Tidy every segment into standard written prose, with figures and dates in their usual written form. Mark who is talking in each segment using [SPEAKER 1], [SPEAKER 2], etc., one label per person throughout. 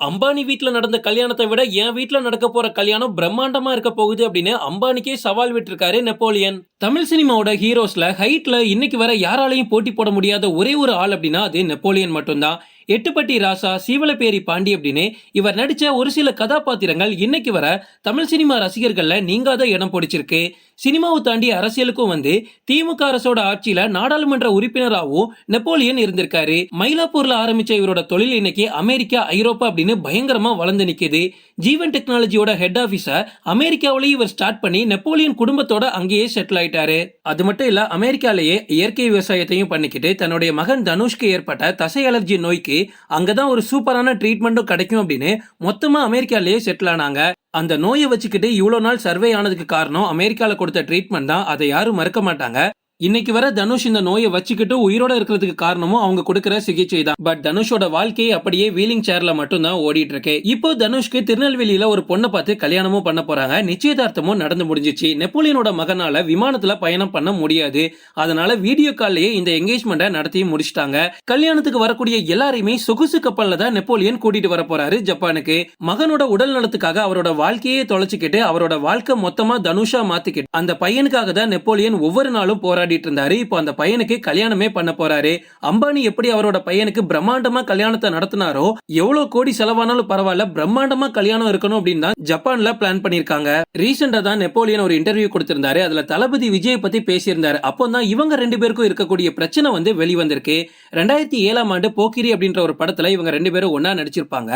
[SPEAKER 1] அம்பானி வீட்ல நடந்த கல்யாணத்தை விட என் வீட்ல நடக்க போற கல்யாணம் பிரம்மாண்டமா இருக்க போகுது அப்படின்னு அம்பானிக்கே சவால் விட்டிருக்காரு நெப்போலியன். தமிழ் சினிமாவோட ஹீரோஸ்ல ஹைட்ல இன்னைக்கு வர யாராலையும் போட்டி போட முடியாத ஒரே ஒரு ஆள் அப்படின்னா அது நெப்போலியன் மட்டும்தான். எட்டுப்பட்டி ராசா, சீவலப்பேரி பாண்டி அப்படின்னு இவர் நடிச்ச ஒரு சில கதாபாத்திரங்கள் இன்னைக்கு வர தமிழ் சினிமா ரசிகர்கள்ல நீங்காத இடம் பிடிச்சிருக்கு. சினிமாவை தாண்டி அரசியலுக்கும் வந்து திமுக அரசோட ஆட்சியில நாடாளுமன்ற உறுப்பினராகவும் நெப்போலியன் இருந்திருக்காரு. மயிலாப்பூர்ல ஆரம்பிச்ச இவரோட தொழில் இன்னைக்கு அமெரிக்கா, ஐரோப்பா அப்படின்னு பயங்கரமா வளர்ந்து நிக்குது. ஜீவன் டெக்னாலஜியோட ஹெட் ஆபீஸ அமெரிக்காவிலேயே இவர் ஸ்டார்ட் பண்ணி நெப்போலியன் குடும்பத்தோட அங்கேயே செட்டில் ஆயிட்டாரு. அது மட்டும் இல்ல, அமெரிக்காலேயே இயற்கை விவசாயத்தையும் பண்ணிக்கிட்டு தன்னுடைய மகன் தனுஷ்க்கு ஏற்பட்ட தசை அலர்ஜி நோய்க்கு அங்கதான் ஒரு சூப்பரான ட்ரீட்மெண்ட்டும் கிடைக்கும் அப்படின்னு மொத்தமா அமெரிக்காலேயே செட்டில் ஆனாங்க. அந்த நோயை வச்சுக்கிட்டு இவ்வளவு நாள் சர்வே ஆனதுக்கு காரணம் அமெரிக்கால கொடுத்த ட்ரீட்மெண்ட் தான். அதை யாரும் மறுக்க மாட்டாங்க. இன்னைக்கு வர தனுஷ் இந்த நோயை வச்சுக்கிட்டு உயிரோட இருக்கிறதுக்கு காரணமும் அவங்க கொடுக்கிற சிகிச்சை தான். பட் தனுஷோட வாழ்க்கையை அப்படியே வீலிங் சேர்ல மட்டும் தான் ஓடிட்டு இருக்கு. இப்போ தனுஷ்க்கு திருநெல்வேலியில ஒரு பொண்ணை பார்த்து கல்யாணமும் பண்ண போறாங்க. நிச்சயதார்த்தமும் நடந்து முடிஞ்சிச்சு. நெப்போலியனோட மகனால விமானத்துல பயணம் பண்ண முடியாது. அதனால வீடியோ கால்லயே இந்த என்கேஜ்மெண்ட்டை நடத்தி முடிச்சிட்டாங்க. கல்யாணத்துக்கு வரக்கூடிய எல்லாரையுமே சொகுசு கப்பல்ல தான் நெப்போலியன் கூட்டிட்டு வர போறாரு ஜப்பானுக்கு. மகனோட உடல் நலத்துக்காக அவரோட வாழ்க்கையே தொலைச்சிக்கிட்டு அவரோட வாழ்க்கை மொத்தமா தனுஷா மாத்திக்கிட்டு அந்த பையனுக்காக தான் நெப்போலியன் ஒவ்வொரு நாளும் போராடிட்டு இருந்தாரு. இப்போ அந்த பையனுக்கு கல்யாணமே பண்ண போறாரு. அம்பானி எப்படி அவரோட பையனுக்கு பிரம்மாண்டமா கல்யாணத்தை நடத்தினாரோ, எவ்வளவு கோடி செலவானாலும் பரவாயில்ல, பிரம்மாண்டமா கல்யாணம் இருக்கணும் அப்படின்னு தான் ஜப்பான்ல பிளான் பண்ணிருக்காங்க. ரீசெண்டா தான் நெப்போலியன் ஒரு இன்டர்வியூ கொடுத்திருந்தாரு. அதுல தளபதி விஜய் பத்தி பேசியிருந்தாரு. அப்போ தான் இவங்க ரெண்டு பேருக்கும் இருக்கக்கூடிய பிரச்சனை வந்து வெளிவந்திருக்கு. 2007ஆம் ஆண்டு போக்கிரி அப்படின்ற ஒரு படத்துல இவங்க ரெண்டு பேரும் ஒன்னா நடிச்சிருப்பாங்க.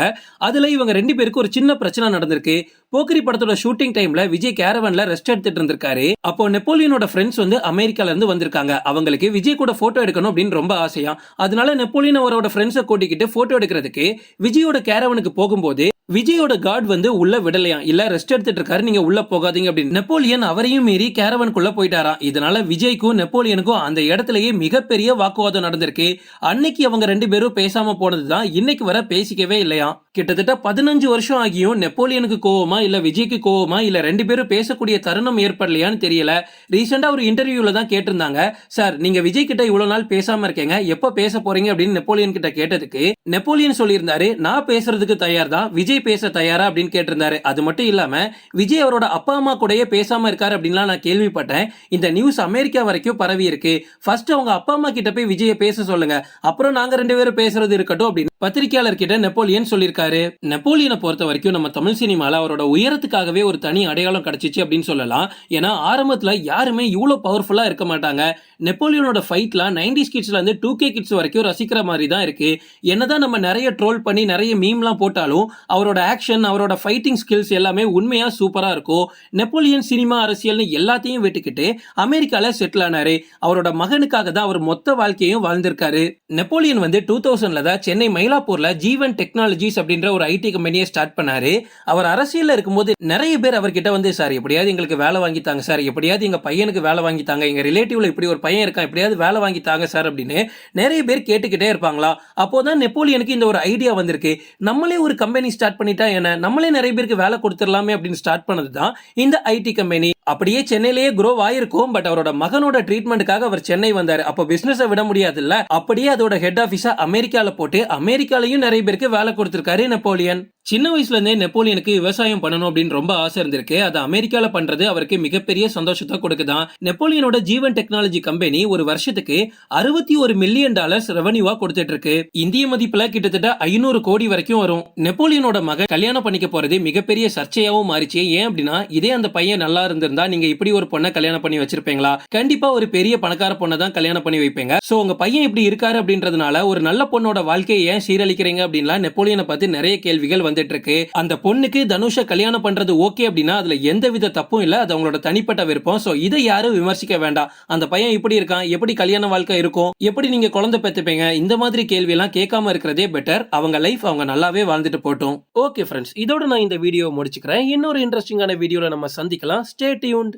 [SPEAKER 1] அதுல இவங்க ரெண்டு பேருக்கு ஒரு சின்ன பிரச்சனை நடந்திருக்கு. போக்கிரி படத்தோட ஷூட்டிங் டைம்ல விஜய் கேரவன்ல ரெஸ்ட் எடுத்துட்டு இருந்திருக்காரு. அப்போ நெப்போலியனோட ஃப்ரெண்ட்ஸ் வந்து அமெரிக்கால இருந்து வந்திருக்காங்க. அவங்களுக்கு விஜய் கூட போட்டோ எடுக்கணும் அப்படின்னு ரொம்ப ஆசையா. அதனால நெப்போலியன் அவரோட ஃப்ரெண்ட்ஸை கூட்டிக்கிட்டு போட்டோ எடுக்கிறதுக்கு விஜயோட கேரவனுக்கு போகும்போது விஜயோட கார்டு வந்து உள்ள விடலையாம். இல்ல ரெஸ்ட் எடுத்துட்டு இருக்காரு, நீங்க உள்ள போகாதீங்க அப்படின்னு. நெப்போலியன் அவரையும் மீறி கேரவனுக்குள்ள போயிட்டாராம். இதனால விஜய்க்கும் நெப்போலியனுக்கும் அந்த இடத்துலயே மிகப்பெரிய வாக்குவாதம் நடந்திருக்கு. அன்னைக்கு அவங்க ரெண்டு பேரும் பேசாம போனதுதான் இன்னைக்கு வர பேசிக்கவே இல்லையாம். கிட்டத்தட்ட 15 வருஷம் ஆகியும் நெப்போலியனுக்கு கோவமா இல்ல விஜய்க்கு கோவமா இல்ல ரெண்டு பேரும் பேசக்கூடிய தருணம் ஏற்படலையான்னு தெரியல. ரீசெண்டா ஒரு இன்டர்வியூல தான் கேட்டிருந்தாங்க, சார் நீங்க விஜய் கிட்ட இவ்வளவு நாள் பேசாம இருக்கீங்க, எப்ப பேச போறீங்க அப்படின்னு நெப்போலியன் கிட்ட கேட்டதுக்கு நெப்போலியன் சொல்லியிருந்தாரு, நான் பேசுறதுக்கு தயார் தான், விஜய் பேச தயாரா அப்படின்னு கேட்டிருந்தாரு. அது மட்டும் இல்லாம விஜய் அவரோட அப்பா அம்மா கூடயே பேசாம இருக்காரு அப்படின்லாம் நான் கேள்விப்பட்டேன். இந்த நியூஸ் அமெரிக்கா வரைக்கும் பரவி இருக்கு. ஃபர்ஸ்ட் அவங்க அப்பா அம்மா கிட்ட போய் விஜயை பேச சொல்லுங்க, அப்புறம் நாங்க ரெண்டு பேரும் பேசுறது இருக்கட்டும் அப்படின்னு பத்திரிகையாளர் கிட்ட நெப்போலியன் சொல்லியிருக்காரு. நெப்போலியனை பொறுத்த வரைக்கும் நம்ம தமிழ் சினிமால அவரோட உயரத்துக்காகவே ஒரு தனி அடையாளம் கிடைச்சிச்சு அப்படின்னு சொல்லலாம். ஏன்னா ஆரம்பத்துல யாருமே இவ்வளவு பவர்ஃபுல்லா இருக்க மாட்டாங்க. நெப்போலியனோட ஃபைட்லாம் 90s கிட்ஸ்ல இருந்து 2K கிட்ஸ் வரைக்கும் ரசிக்கிற மாதிரி தான் இருக்கு. என்னதான் நம்ம நிறைய ட்ரோல் பண்ணி நிறைய மீம்லாம் போட்டாலும் அவரோட ஆக்ஷன், அவரோட ஃபைட்டிங் ஸ்கில்ஸ் எல்லாமே உண்மையா சூப்பரா இருக்கும். நெப்போலியன் சினிமா, அரசியல்னு எல்லாத்தையும் விட்டுக்கிட்டு அமெரிக்கால செட்டில் ஆனாரு. அவரோட மகனுக்காக தான் அவர் மொத்த வாழ்க்கையும் வாழ்ந்திருக்காரு. நெப்போலியன் வந்து 2000ல தான் சென்னை மயிலாப்பூர்ல ஜீவன் டெக்னாலஜிஸ் அப்படின்ற ஒரு ஐடி கம்பெனியை ஸ்டார்ட் பண்ணாரு. அவர் அரசியல்ல இருக்கும்போது நிறைய பேர் அவர்கிட்ட வந்து, சார் எப்படியாவது எங்களுக்கு வேலை வாங்கித்தாங்க சார், எப்படியாவது எங்க பையனுக்கு வேலை வாங்கித்தாங்க, எங்க ரிலேட்டிவ்ல இப்படி ஒரு பையன் இருக்கான், எப்படியாவது வேலை வாங்கித்தாங்க சார் அப்படின்னு நிறைய பேர் கேட்டுக்கிட்டே இருப்பாங்களா. அப்போதான் நெப்போலியனுக்கு இந்த ஒரு ஐடியா வந்திருக்கு, நம்மளே ஒரு கம்பெனி ஸ்டார்ட் பண்ணிட்டா என்ன, நம்மளே நிறைய பேருக்கு வேலை கொடுத்துடலாமே அப்படின்னு ஸ்டார்ட் பண்ணதுதான் இந்த ஐடி கம்பெனி. அப்படியே சென்னையிலேயே க்ரோ ஆயிருக்கும். பட் அவரோட மகனோட ட்ரீட்மெண்ட்டுக்காக அவர் சென்னை வந்தாரு. அப்போ பிசினஸ் விட முடியாது இல்ல, அப்படியே அதோட ஹெட் ஆபீஸா அமெரிக்கால போட்டு அமெரிக்காலையும் நிறைய பேருக்கு வேலை கொடுத்திருக்காரு நெப்போலியன். சின்ன வயசுல இருந்தே நெப்போலியனுக்கு விவசாயம் பண்ணணும் அப்படின்னு ரொம்ப ஆசை இருந்திருக்கு. அது அமெரிக்கால பண்றது அவருக்கு மிகப்பெரிய சந்தோஷத்தை கொடுக்குதான். நெப்போலியனோட ஜீவன் டெக்னாலஜி கம்பெனி ஒரு வருஷத்துக்கு $61 மில்லியன் ரெவன்யூவா கொடுத்துட்டு இருக்கு. இந்திய மதிப்புல கிட்டத்தட்ட 500 கோடி வரைக்கும் வரும். நெப்போலியனோட மகன் கல்யாணம் பண்ணிக்க போறது மிகப்பெரிய சர்ச்சையாவும் மாறிச்சு. ஏன் அப்படின்னா, இதே அந்த பையன் நல்லா இருந்திருந்தா நீங்க இப்படி ஒரு பொண்ணை கல்யாணம் பண்ணி வச்சிருப்பீங்களா? கண்டிப்பா ஒரு பெரிய பணக்கார பொண்ணை தான் கல்யாணம் பண்ணி வைப்பீங்க. சோ உங்க பையன் இப்படி இருக்காரு அப்படின்றதுனால ஒரு நல்ல பொண்ணோட வாழ்க்கையை ஏன் சீரழிக்கிறீங்க அப்படின்லாம் நெப்போலியனை பார்த்து நிறைய கேள்விகள் வந்துட்டு இருக்கு. அந்த பொண்ணுக்கு தனுஷ கல்யாணம் பண்றது ஓகே அப்படின்னா அதுல எந்த வித தப்பும் இல்ல, அது அவங்களோட தனிப்பட்ட விருப்பம். சோ இதை யாரும் விமர்சிக்க வேண்டாம். அந்த பையன் இப்படி இருக்கான், எப்படி கல்யாண வாழ்க்கை இருக்கும், எப்படி நீங்க குழந்தை பெத்துப்பீங்க, இந்த மாதிரி கேள்வி எல்லாம் கேட்காம இருக்கிறதே பெட்டர். அவங்க லைஃப் அவங்க நல்லாவே வாழ்ந்துட்டு போட்டும். ஓகே ஃப்ரெண்ட்ஸ், இதோட நான் இந்த வீடியோ முடிச்சுக்கிறேன். இன்னொரு இன்ட்ரெஸ்டிங்கான வீடியோல நம்ம சந்திக்கலாம். Stay tuned.